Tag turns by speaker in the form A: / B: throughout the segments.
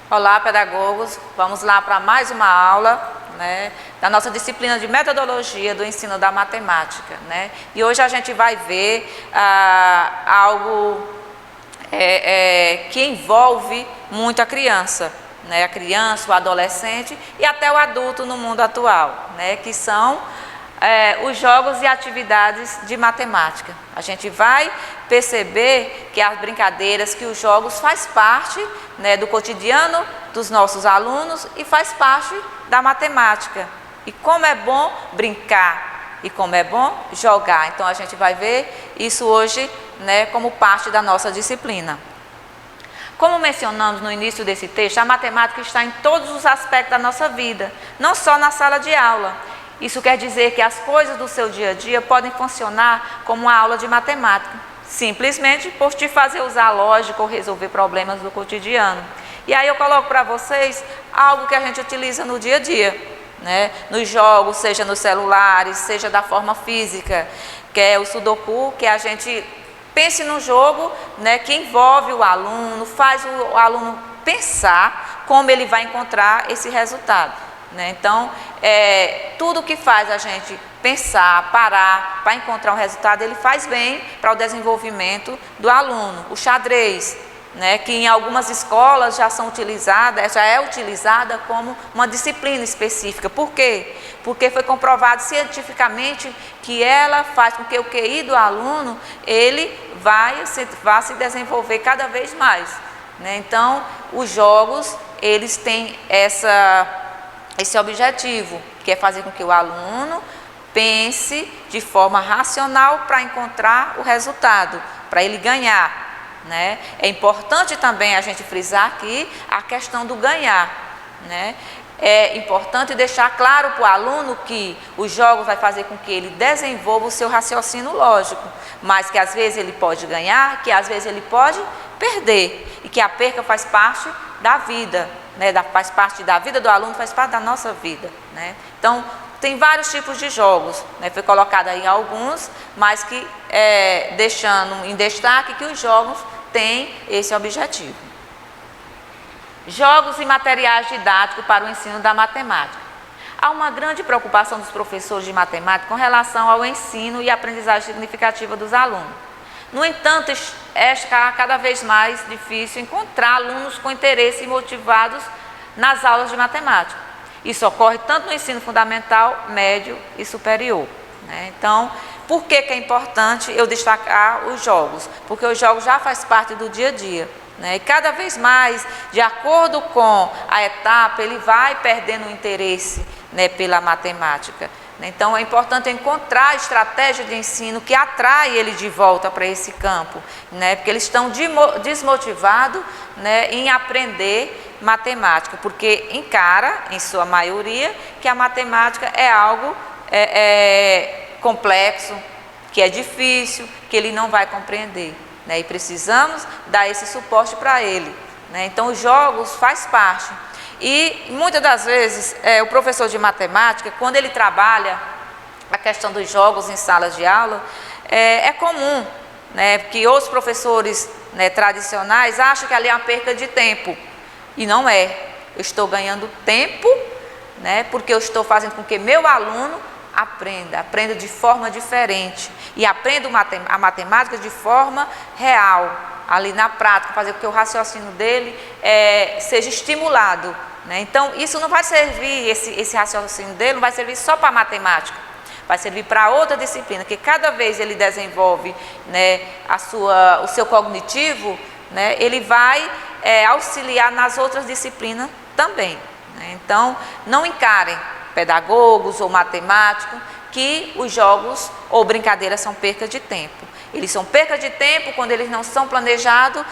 A: Olá, pedagogos! Vamos lá para mais uma aula, da nossa disciplina de metodologia do ensino da matemática, E hoje a gente vai ver algo que envolve muito a criança, a criança, o adolescente e até o adulto no mundo atual, que são os jogos e atividades de matemática. A gente vai perceber que as brincadeiras, que os jogos faz parte do cotidiano dos nossos alunos e faz parte da matemática. E como é bom brincar e como é bom jogar. Então a gente vai ver isso hoje como parte da nossa disciplina. Como mencionamos no início desse texto, a matemática está em todos os aspectos da nossa vida, não só na sala de aula. Isso quer dizer que as coisas do seu dia a dia podem funcionar como uma aula de matemática, simplesmente por te fazer usar a lógica ou resolver problemas do cotidiano. E aí eu coloco para vocês algo que a gente utiliza no dia a dia, nos jogos, seja nos celulares, seja da forma física, que é o Sudoku, que a gente pense no jogo que envolve o aluno, faz o aluno pensar como ele vai encontrar esse resultado. Então, tudo que faz a gente pensar, parar, para encontrar um resultado, ele faz bem para o desenvolvimento do aluno. O xadrez, que em algumas escolas já é utilizada como uma disciplina específica. Por quê? Porque foi comprovado cientificamente que ela faz com que o QI do aluno, ele vá se desenvolver cada vez mais. Então, os jogos, eles têm esse objetivo, que é fazer com que o aluno pense de forma racional para encontrar o resultado, para ele ganhar. É importante também a gente frisar aqui a questão do ganhar. É importante deixar claro para o aluno que os jogos vai fazer com que ele desenvolva o seu raciocínio lógico, mas que às vezes ele pode ganhar, que às vezes ele pode perder, e que a perca faz parte da vida. Faz parte da vida do aluno, faz parte da nossa vida. Então, tem vários tipos de jogos, foi colocado aí alguns, mas que deixando em destaque que os jogos têm esse objetivo. Jogos e materiais didáticos para o ensino da matemática. Há uma grande preocupação dos professores de matemática com relação ao ensino e aprendizagem significativa dos alunos. No entanto, é cada vez mais difícil encontrar alunos com interesse e motivados nas aulas de matemática. Isso ocorre tanto no ensino fundamental, médio e superior. Então, por que é importante eu destacar os jogos? Porque os jogos já fazem parte do dia a dia. E cada vez mais, de acordo com a etapa, ele vai perdendo o interesse pela matemática. Então, é importante encontrar estratégia de ensino que atrai ele de volta para esse campo, porque eles estão desmotivados em aprender matemática, porque encara, em sua maioria, que a matemática é algo complexo, que é difícil, que ele não vai compreender. E precisamos dar esse suporte para ele. Então, os jogos faz parte. E muitas das vezes o professor de matemática, quando ele trabalha a questão dos jogos em salas de aula, é comum que os professores tradicionais acham que ali é uma perca de tempo. E não é. Eu estou ganhando tempo, porque eu estou fazendo com que meu aluno aprenda de forma diferente e aprenda a matemática de forma real, ali na prática, fazer com que o raciocínio dele seja estimulado. Então, isso não vai servir, esse raciocínio dele não vai servir só para a matemática, vai servir para outra disciplina, que cada vez ele desenvolve o seu cognitivo, ele vai auxiliar nas outras disciplinas também. Então, não encarem, pedagogos ou matemáticos, que os jogos ou brincadeiras são perca de tempo. Eles são perca de tempo quando eles não são planejados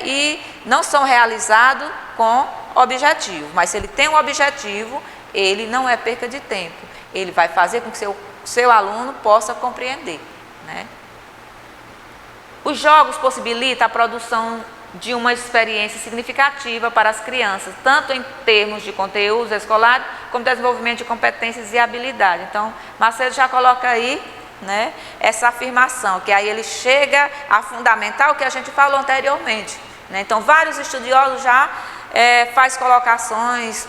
A: e não são realizados com objetivo. Mas se ele tem um objetivo, ele não é perca de tempo. Ele vai fazer com que seu aluno possa compreender. Os jogos possibilitam a produção de uma experiência significativa para as crianças, tanto em termos de conteúdos escolares, como desenvolvimento de competências e habilidades. Então, Macedo já coloca aí essa afirmação, que aí ele chega a fundamentar o que a gente falou anteriormente. Então, vários estudiosos já faz colocações,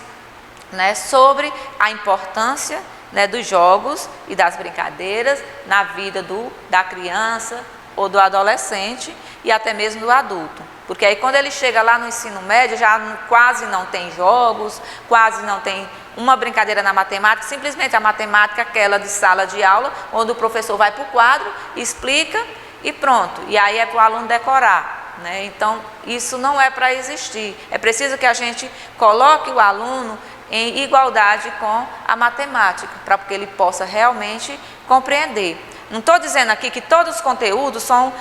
A: né, sobre a importância, né, dos jogos e das brincadeiras na vida da criança ou do adolescente e até mesmo do adulto. Porque aí quando ele chega lá no ensino médio, já quase não tem jogos, quase não tem uma brincadeira na matemática, simplesmente a matemática aquela de sala de aula, onde o professor vai para o quadro, explica e pronto. E aí é para o aluno decorar, né? Então, isso não é para existir. É preciso que a gente coloque o aluno em igualdade com a matemática, para que ele possa realmente compreender. Não estou dizendo aqui que todos os conteúdos são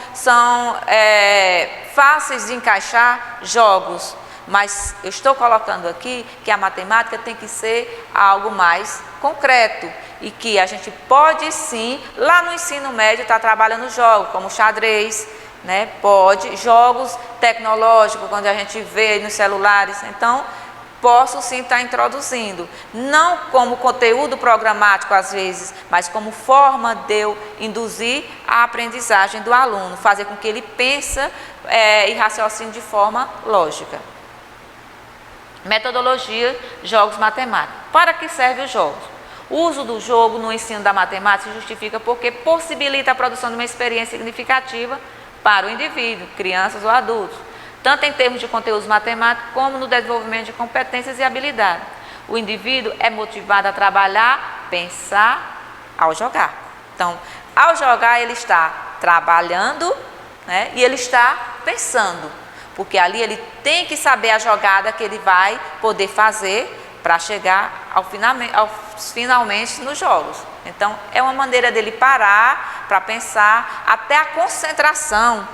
A: fáceis de encaixar jogos, mas eu estou colocando aqui que a matemática tem que ser algo mais concreto e que a gente pode sim, lá no ensino médio, estar trabalhando jogos como xadrez, né? Pode, jogos tecnológicos, quando a gente vê nos celulares, então posso sim estar introduzindo, não como conteúdo programático às vezes, mas como forma de eu induzir a aprendizagem do aluno, fazer com que ele pense e raciocine de forma lógica. Metodologia, jogos matemáticos. Para que servem os jogos? O uso do jogo no ensino da matemática se justifica porque possibilita a produção de uma experiência significativa para o indivíduo, crianças ou adultos, tanto em termos de conteúdos matemáticos como no desenvolvimento de competências e habilidades. O indivíduo é motivado a trabalhar, pensar ao jogar. Então, ao jogar ele está trabalhando, né, e ele está pensando, porque ali ele tem que saber a jogada que ele vai poder fazer para chegar finalmente nos jogos. Então, é uma maneira dele parar para pensar, até a concentração,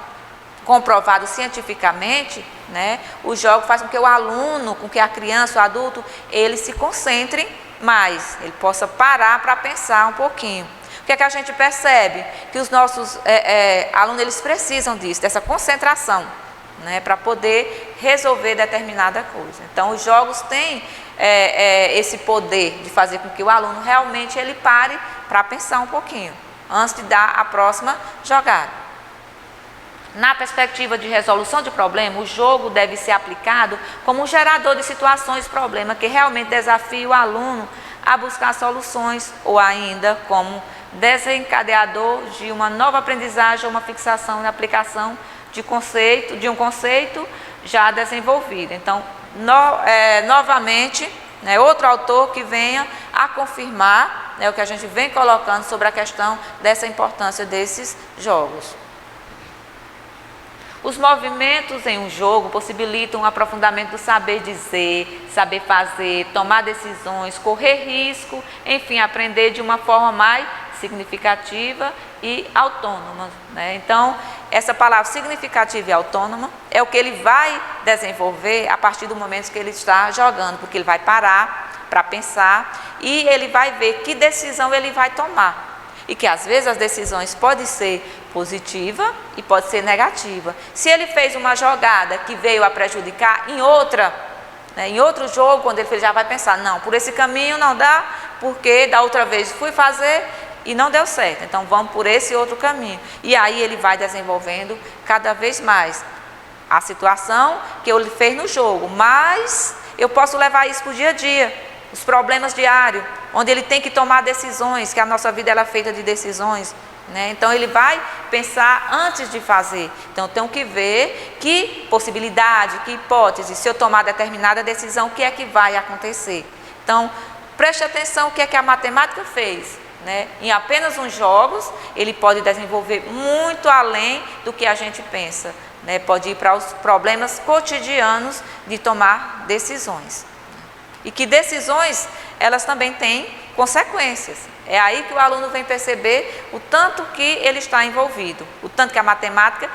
A: comprovado cientificamente, né, o jogo faz com que o aluno, com que a criança, o adulto, ele se concentre mais, ele possa parar para pensar um pouquinho. O que é que a gente percebe? Que os nossos alunos, eles precisam disso, dessa concentração, né, para poder resolver determinada coisa. Então, os jogos têm esse poder de fazer com que o aluno realmente ele pare para pensar um pouquinho, antes de dar a próxima jogada. Na perspectiva de resolução de problema, o jogo deve ser aplicado como um gerador de situações e problemas que realmente desafia o aluno a buscar soluções, ou ainda como desencadeador de uma nova aprendizagem ou uma fixação e aplicação de um conceito já desenvolvido. Então, novamente, né, outro autor que venha a confirmar, né, o que a gente vem colocando sobre a questão dessa importância desses jogos. Os movimentos em um jogo possibilitam um aprofundamento do saber dizer, saber fazer, tomar decisões, correr risco, enfim, aprender de uma forma mais significativa e autônoma, né? Então, essa palavra significativa e autônoma é o que ele vai desenvolver a partir do momento que ele está jogando, porque ele vai parar para pensar e ele vai ver que decisão ele vai tomar. E que às vezes as decisões podem ser positiva e pode ser negativa. Se ele fez uma jogada que veio a prejudicar em outra, né, em outro jogo, quando ele fez, já vai pensar, não, por esse caminho não dá, porque da outra vez fui fazer e não deu certo, então vamos por esse outro caminho. E aí ele vai desenvolvendo cada vez mais a situação que ele fez no jogo, mas eu posso levar isso para o dia a dia, os problemas diários, onde ele tem que tomar decisões, que a nossa vida ela é feita de decisões, né? Então ele vai pensar antes de fazer. Então eu tenho que ver que possibilidade, que hipótese, se eu tomar determinada decisão, o que é que vai acontecer. Então preste atenção o que é que a matemática fez, né? Em apenas uns jogos ele pode desenvolver muito além do que a gente pensa, né? Pode ir para os problemas cotidianos de tomar decisões. E que decisões, elas também têm consequências. É aí que o aluno vem perceber o tanto que ele está envolvido, o tanto que a matemática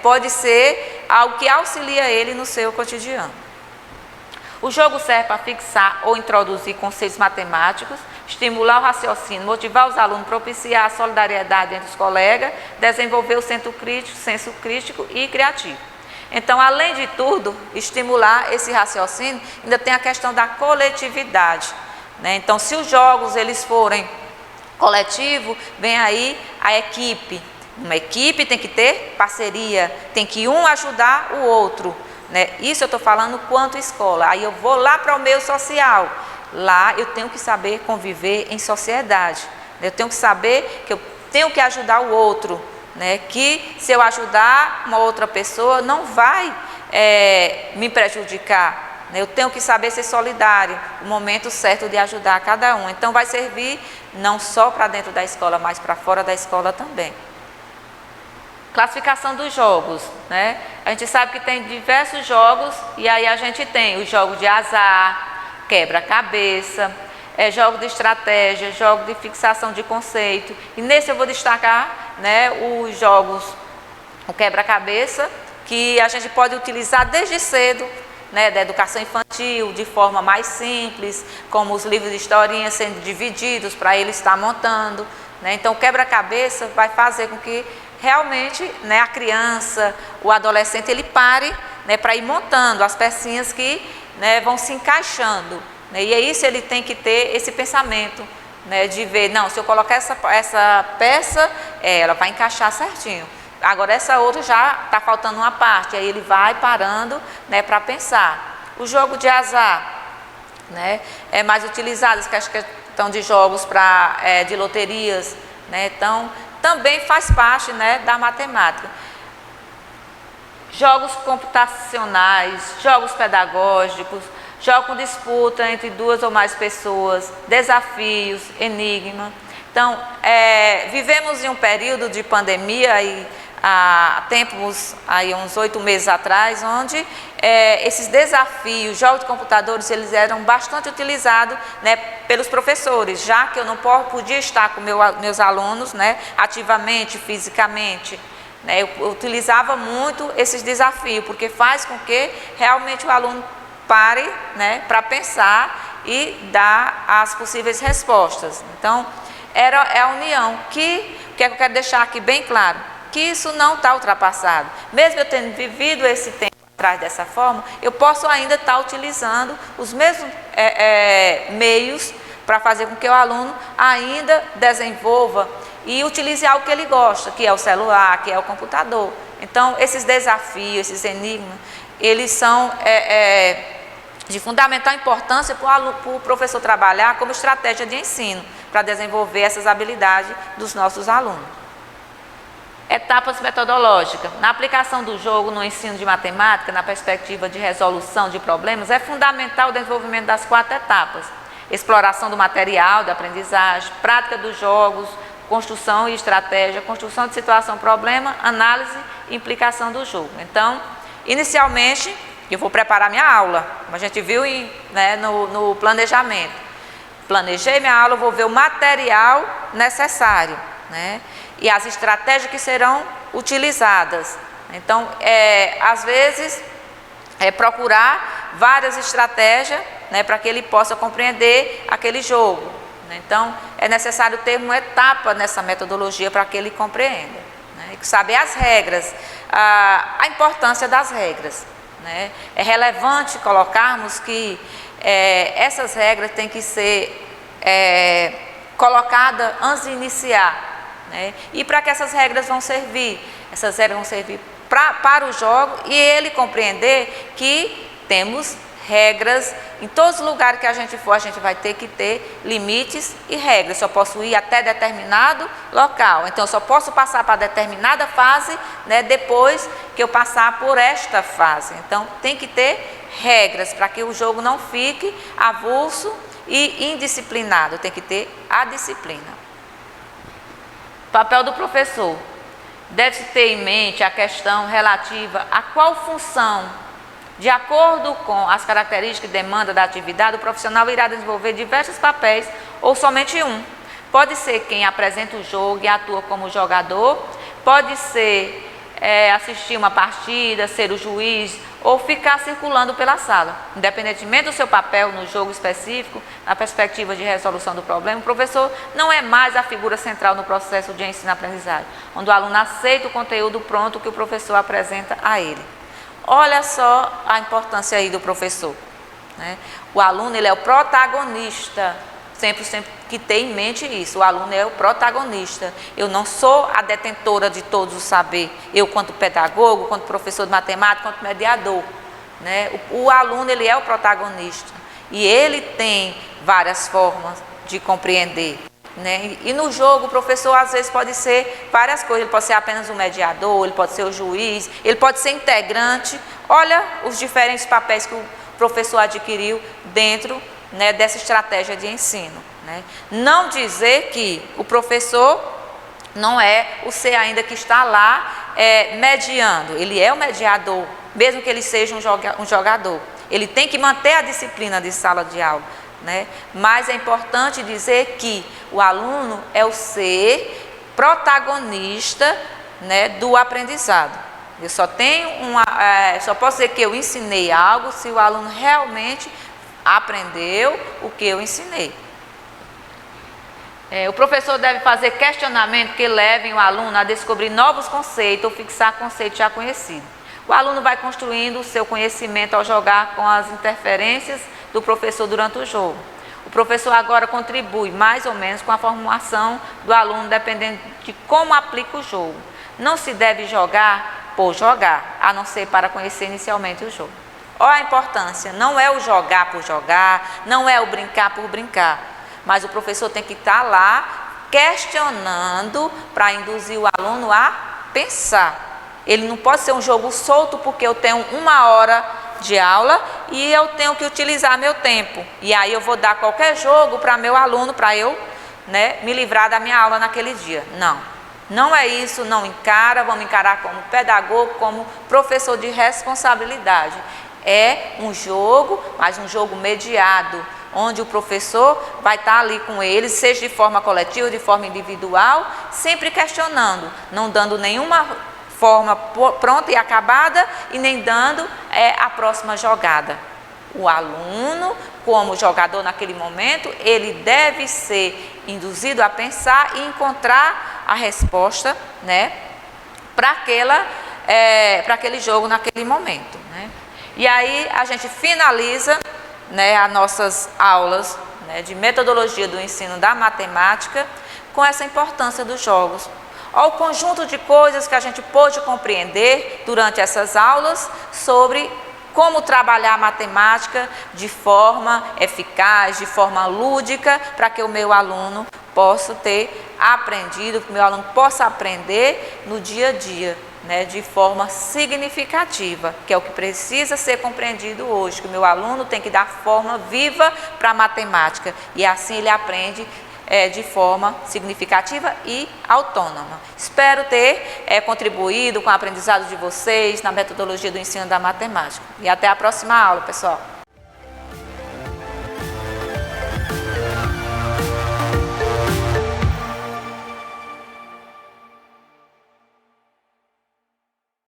A: pode ser algo que auxilia ele no seu cotidiano. O jogo serve para fixar ou introduzir conceitos matemáticos, estimular o raciocínio, motivar os alunos, propiciar a solidariedade entre os colegas, desenvolver o senso crítico e criativo. Então, além de tudo, estimular esse raciocínio, ainda tem a questão da coletividade, né? Então, se os jogos eles forem coletivos, vem aí a equipe. Uma equipe tem que ter parceria, tem que um ajudar o outro, né? Isso eu estou falando quanto escola. Aí eu vou lá para o meio social. Lá eu tenho que saber conviver em sociedade. Eu tenho que saber que eu tenho que ajudar o outro, né? Que se eu ajudar uma outra pessoa não vai me prejudicar. Eu tenho que saber ser solidário, o momento certo de ajudar cada um. Então vai servir não só para dentro da escola, mas para fora da escola também. Classificação dos jogos, né? A gente sabe que tem diversos jogos e aí a gente tem os jogos de azar, quebra-cabeça, jogo de estratégia, jogo de fixação de conceito. E nesse eu vou destacar, né, os jogos, o quebra-cabeça, que a gente pode utilizar desde cedo, né, da educação infantil, de forma mais simples, como os livros de historinhas sendo divididos para ele estar montando, né? Então o quebra-cabeça vai fazer com que realmente, né, a criança, o adolescente, ele pare, né, para ir montando as pecinhas que, né, vão se encaixando, né? E é isso, ele tem que ter esse pensamento, né, de ver, não, se eu colocar essa peça, ela vai encaixar certinho. Agora essa outra já está faltando uma parte, aí ele vai parando, né, para pensar. O jogo de azar, né, é mais utilizado, essa questão de jogos de loterias, né, então também faz parte, né, da matemática. Jogos computacionais, jogos pedagógicos, jogos com disputa entre duas ou mais pessoas, desafios, enigma. Então, vivemos em um período de pandemia e há tempos, aí uns 8 meses atrás, onde esses desafios, jogos de computadores, eles eram bastante utilizados, né, pelos professores, já que eu não podia estar com meus alunos, né, ativamente, fisicamente, né, eu utilizava muito esses desafios, porque faz com que realmente o aluno pare, né, para pensar e dar as possíveis respostas. Então, é a união, que eu quero deixar aqui bem claro, que isso não está ultrapassado. Mesmo eu tendo vivido esse tempo atrás dessa forma, eu posso ainda estar utilizando os mesmos meios para fazer com que o aluno ainda desenvolva e utilize algo que ele gosta, que é o celular, que é o computador. Então, esses desafios, esses enigmas, eles são de fundamental importância para o professor trabalhar como estratégia de ensino, para desenvolver essas habilidades dos nossos alunos. Etapas metodológicas. Na aplicação do jogo no ensino de matemática, na perspectiva de resolução de problemas, é fundamental o desenvolvimento das 4 etapas. Exploração do material de aprendizagem, prática dos jogos, construção e estratégia, construção de situação-problema, análise e implicação do jogo. Então, inicialmente, eu vou preparar minha aula, como a gente viu no planejamento. Planejei minha aula, vou ver o material necessário, né, e as estratégias que serão utilizadas. Então, às vezes, procurar várias estratégias, né, para que ele possa compreender aquele jogo. Então, é necessário ter uma etapa nessa metodologia para que ele compreenda, né, e saber as regras, a importância das regras, né. É relevante colocarmos que essas regras têm que ser colocadas antes de iniciar, né? E para que essas regras vão servir? Essas regras vão servir para o jogo e ele compreender que temos regras em todos os lugares que a gente for, a gente vai ter que ter limites e regras. Só posso ir até determinado local, então eu só posso passar para determinada fase, né, depois que eu passar por esta fase. Então tem que ter regras para que o jogo não fique avulso e indisciplinado, tem que ter a disciplina. Papel do professor. Deve-se ter em mente a questão relativa a qual função, de acordo com as características e demanda da atividade, o profissional irá desenvolver diversos papéis ou somente um. Pode ser quem apresenta o jogo e atua como jogador, pode ser assistir uma partida, ser o juiz ou ficar circulando pela sala. Independentemente do seu papel no jogo específico, na perspectiva de resolução do problema, o professor não é mais a figura central no processo de ensino-aprendizagem, onde o aluno aceita o conteúdo pronto que o professor apresenta a ele. Olha só a importância aí do professor, né? O aluno, ele é o protagonista, sempre que ter em mente isso, o aluno é o protagonista. Eu não sou a detentora de todos os saberes, eu quanto pedagogo, quanto professor de matemática, quanto mediador, né? O aluno, ele é o protagonista e ele tem várias formas de compreender, né? E no jogo o professor às vezes pode ser várias coisas, ele pode ser apenas um mediador, ele pode ser o juiz, ele pode ser integrante. Olha os diferentes papéis que o professor adquiriu dentro, né, dessa estratégia de ensino, né? Não dizer que o professor não é o ser ainda que está lá mediando, ele é o mediador, mesmo que ele seja um jogador. Ele tem que manter a disciplina de sala de aula, né? Mas é importante dizer que o aluno é o ser protagonista, né, do aprendizado. Eu só só posso dizer que eu ensinei algo se o aluno realmente aprendeu o que eu ensinei. O professor deve fazer questionamentos que levem o aluno a descobrir novos conceitos ou fixar conceitos já conhecidos. O aluno vai construindo o seu conhecimento ao jogar com as interferências do professor durante o jogo. O professor agora contribui mais ou menos com a formação do aluno, dependendo de como aplica o jogo. Não se deve jogar por jogar, a não ser para conhecer inicialmente o jogo. Olha a importância, não é o jogar por jogar, não é o brincar por brincar, mas o professor tem que estar lá questionando para induzir o aluno a pensar. Ele não pode ser um jogo solto porque eu tenho 1 hora de aula e eu tenho que utilizar meu tempo. E aí eu vou dar qualquer jogo para meu aluno, para eu, né, me livrar da minha aula naquele dia. Não, não é isso, não encara, vamos encarar como pedagogo, como professor de responsabilidade. É um jogo, mas um jogo mediado, onde o professor vai estar ali com eles, seja de forma coletiva, de forma individual, sempre questionando, não dando nenhuma forma pronta e acabada e nem dando a próxima jogada. O aluno, como jogador naquele momento, ele deve ser induzido a pensar e encontrar a resposta, né, para aquele jogo naquele momento, né? E aí a gente finaliza, né, as nossas aulas, né, de metodologia do ensino da matemática com essa importância dos jogos. Olha o conjunto de coisas que a gente pôde compreender durante essas aulas sobre como trabalhar a matemática de forma eficaz, de forma lúdica, para que o meu aluno possa ter aprendido, que o meu aluno possa aprender no dia a dia, né, de forma significativa, que é o que precisa ser compreendido hoje, que o meu aluno tem que dar forma viva para a matemática, e assim ele aprende de forma significativa e autônoma. Espero ter contribuído com o aprendizado de vocês na metodologia do ensino da matemática. E até a próxima aula, pessoal.